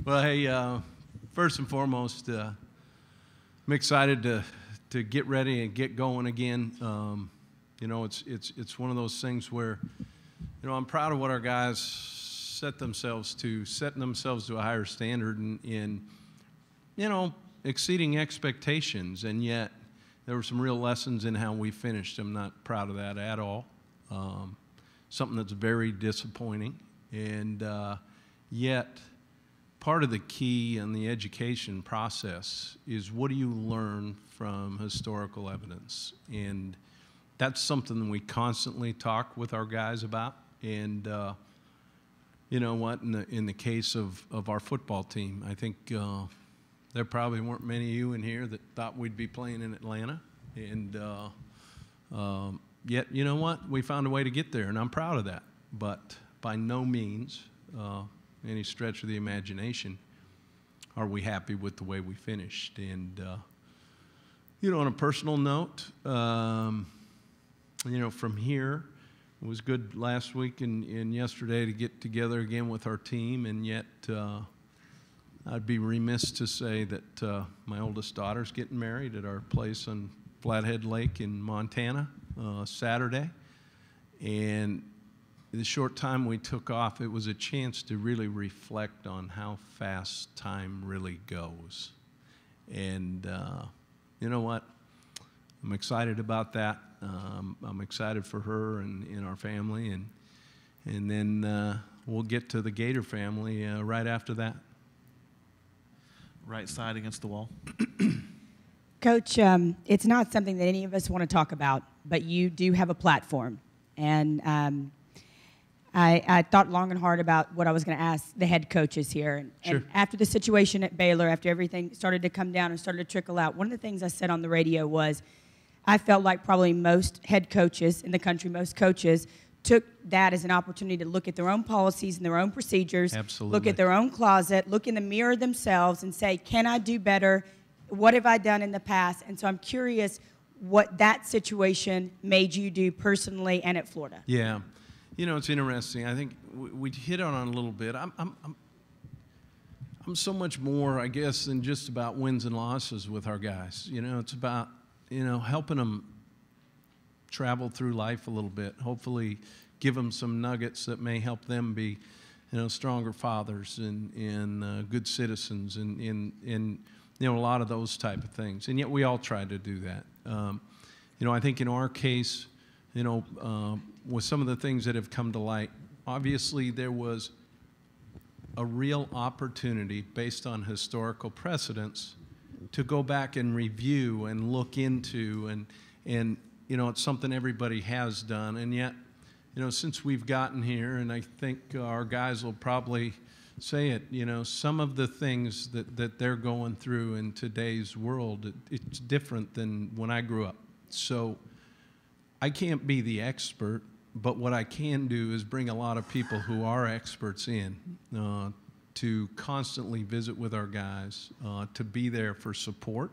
Well, hey, first and foremost, I'm excited to get ready and get going again. You know, it's one of those things where, you know, I'm proud of what our guys setting themselves to a higher standard and you know, exceeding expectations, and yet there were some real lessons in how we finished. I'm not proud of that at all. Something that's very disappointing, and yet part of the key in the education process is what do you learn from historical evidence, and that's something that we constantly talk with our guys about. And you know what, in the case of our football team, I think there probably weren't many of you in here that thought we'd be playing in Atlanta, and yet, you know what, we found a way to get there, and I'm proud of that. But by no means any stretch of the imagination are we happy with the way we finished. And you know, on a personal note, you know, from here, it was good last week and yesterday to get together again with our team, and yet I'd be remiss to say that my oldest daughter's getting married at our place on Flathead Lake in Montana Saturday. And the short time we took off, it was a chance to really reflect on how fast time really goes. And you know what? I'm excited about that. I'm excited for her and our family, and then we'll get to the Gator family right after that. Right side against the wall. Coach, it's not something that any of us want to talk about, but you do have a platform. And I thought long and hard about what I was going to ask the head coaches here. Sure. And after the situation at Baylor, after everything started to come down and started to trickle out, one of the things I said on the radio was I felt like probably most head coaches in the country, most coaches, took that as an opportunity to look at their own policies and their own procedures, Absolutely. look at their own closet, look in the mirror themselves and say, can I do better? What have I done in the past? And so I'm curious what that situation made you do personally and at Florida. Yeah. You know, it's interesting. I think we hit on it a little bit. I'm so much more, I guess, than just about wins and losses with our guys. You know, it's about, you know, helping them travel through life a little bit, hopefully give them some nuggets that may help them be, you know, stronger fathers and good citizens and you know, a lot of those type of things. And yet we all try to do that. You know, I think in our case, you know, with some of the things that have come to light, obviously there was a real opportunity based on historical precedents to go back and review and look into, and you know, it's something everybody has done. And yet, you know, since we've gotten here, and I think our guys will probably say it, you know, some of the things that they're going through in today's world, it's different than when I grew up. So I can't be the expert, but what I can do is bring a lot of people who are experts in to constantly visit with our guys, to be there for support,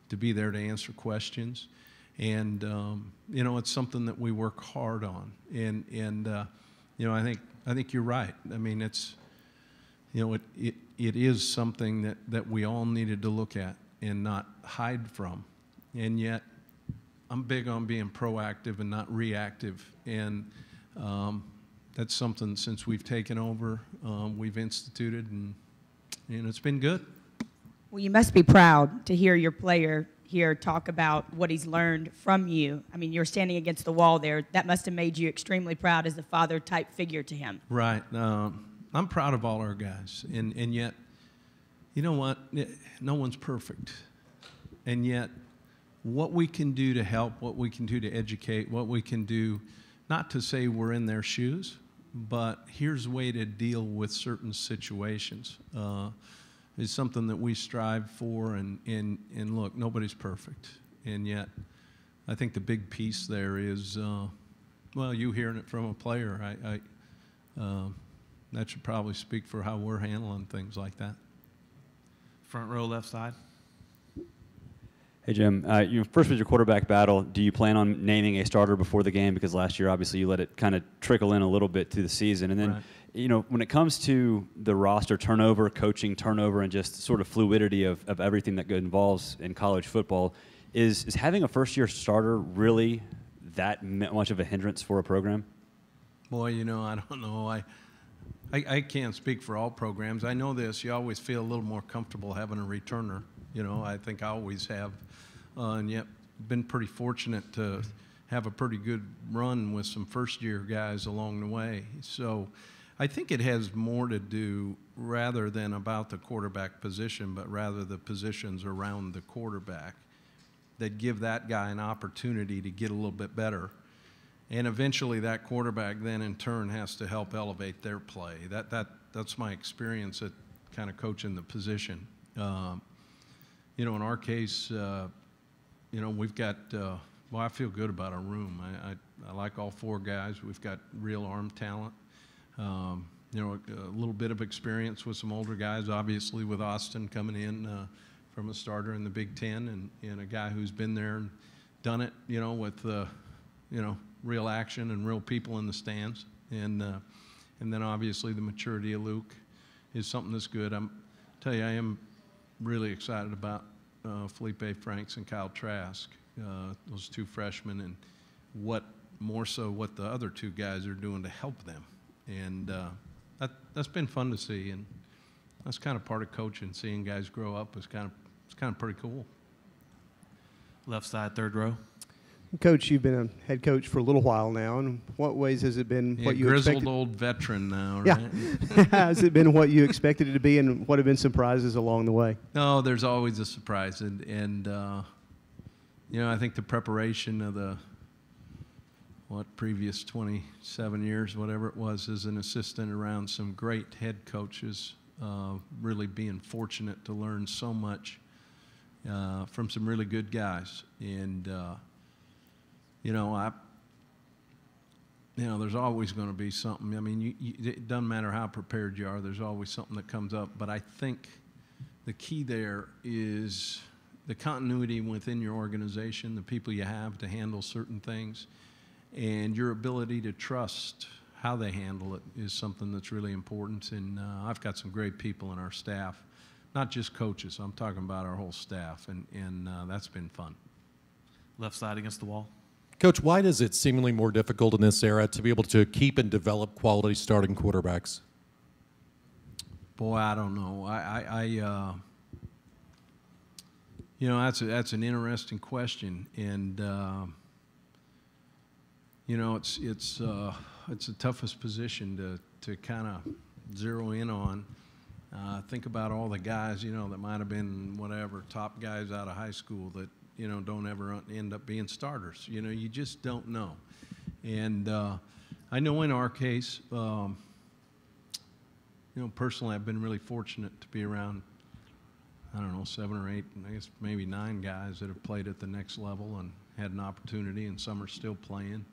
to be there to answer questions. And, you know, it's something that we work hard on. And you know, I think you're right. I mean, it's, you know, it is something that we all needed to look at and not hide from. And yet, I'm big on being proactive and not reactive. And that's something, since we've taken over, we've instituted, and it's been good. Well, you must be proud to hear your player here talk about what he's learned from you. I mean, you're standing against the wall there. That must have made you extremely proud as a father-type figure to him. Right. I'm proud of all our guys. And yet, you know what? No one's perfect. And yet, what we can do to help, what we can do to educate, what we can do, not to say we're in their shoes, but here's a way to deal with certain situations. Is something that we strive for, and look, nobody's perfect. And yet, I think the big piece there is, well, you hearing it from a player, that should probably speak for how we're handling things like that. Front row, left side. Hey, Jim. First was your quarterback battle. Do you plan on naming a starter before the game? Because last year, obviously, you let it kind of trickle in a little bit through the season. And then When it comes to the roster turnover, coaching turnover, and just sort of fluidity of everything that involves in college football, is having a first-year starter really that much of a hindrance for a program? Boy, I don't know. I can't speak for all programs. I know this. You always feel a little more comfortable having a returner. I think I always have. And yet been pretty fortunate to have a pretty good run with some first-year guys along the way. So I think it has more to do rather than about the quarterback position, but rather the positions around the quarterback that give that guy an opportunity to get a little bit better. And eventually that quarterback then in turn has to help elevate their play. That's my experience at kind of coaching the position. In our case, we've got, I feel good about our room. I like all four guys. We've got real arm talent. A little bit of experience with some older guys, obviously with Austin coming in from a starter in the Big Ten and a guy who's been there and done it, with, real action and real people in the stands. And then obviously the maturity of Luke is something that's good. I am really excited about Felipe Franks and Kyle Trask, those two freshmen, and what the other two guys are doing to help them. And that's been fun to see, and that's kind of part of coaching. Seeing guys grow up is kind of pretty cool. Left side, third row. Coach, you've been a head coach for a little while now. In what ways has it been what you grizzled expected? Old veteran now, right? Yeah. Has it been what you expected it to be, and what have been surprises along the way? No, there's always a surprise, and I think the preparation of the previous 27 years, whatever it was, as an assistant around some great head coaches, really being fortunate to learn so much from some really good guys. And there's always going to be something. I mean, it doesn't matter how prepared you are. There's always something that comes up. But I think the key there is the continuity within your organization, the people you have to handle certain things, and your ability to trust how they handle it is something that's really important. And I've got some great people in our staff, not just coaches. I'm talking about our whole staff, and that's been fun. Left side against the wall. Coach, why is it seemingly more difficult in this era to be able to keep and develop quality starting quarterbacks? Boy, I don't know. That's an interesting question, and it's the toughest position to kind of zero in on. Think about all the guys that might have been top guys out of high school that don't ever end up being starters. You just don't know. And I know in our case, personally, I've been really fortunate to be around, 7 or 8, I guess maybe 9 guys that have played at the next level and had an opportunity, and some are still playing.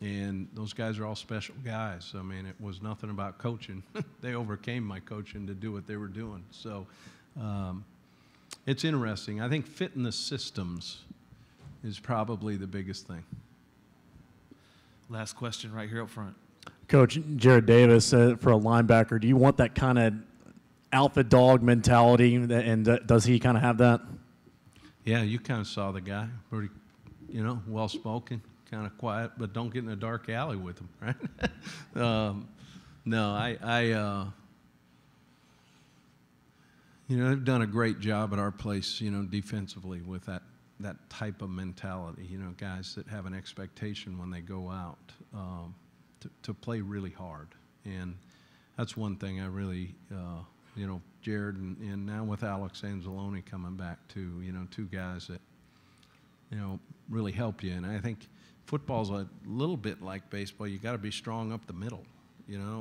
And those guys are all special guys. I mean, it was nothing about coaching. They overcame my coaching to do what they were doing. So it's interesting. I think fitting the systems is probably the biggest thing. Last question right here up front. Coach, Jared Davis, for a linebacker, do you want that kind of alpha dog mentality, and does he kind of have that? Yeah, you kind of saw the guy, pretty, well-spoken, kind of quiet, but don't get in a dark alley with him, right? No, they've done a great job at our place, defensively with that type of mentality, guys that have an expectation when they go out to play really hard. And that's one thing I really, Jared and now with Alex Anzalone coming back too, two guys that, really help you. And I think football's a little bit like baseball. You got to be strong up the middle,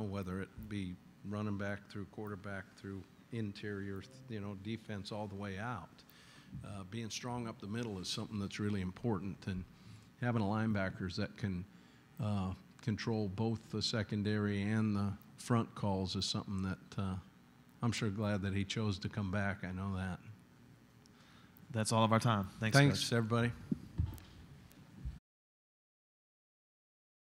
whether it be running back through quarterback through interior, defense all the way out. Being strong up the middle is something that's really important, and having a linebackers that can control both the secondary and the front calls is something that I'm sure glad that he chose to come back. I know that. That's all of our time. Thanks Thanks, Coach. everybody.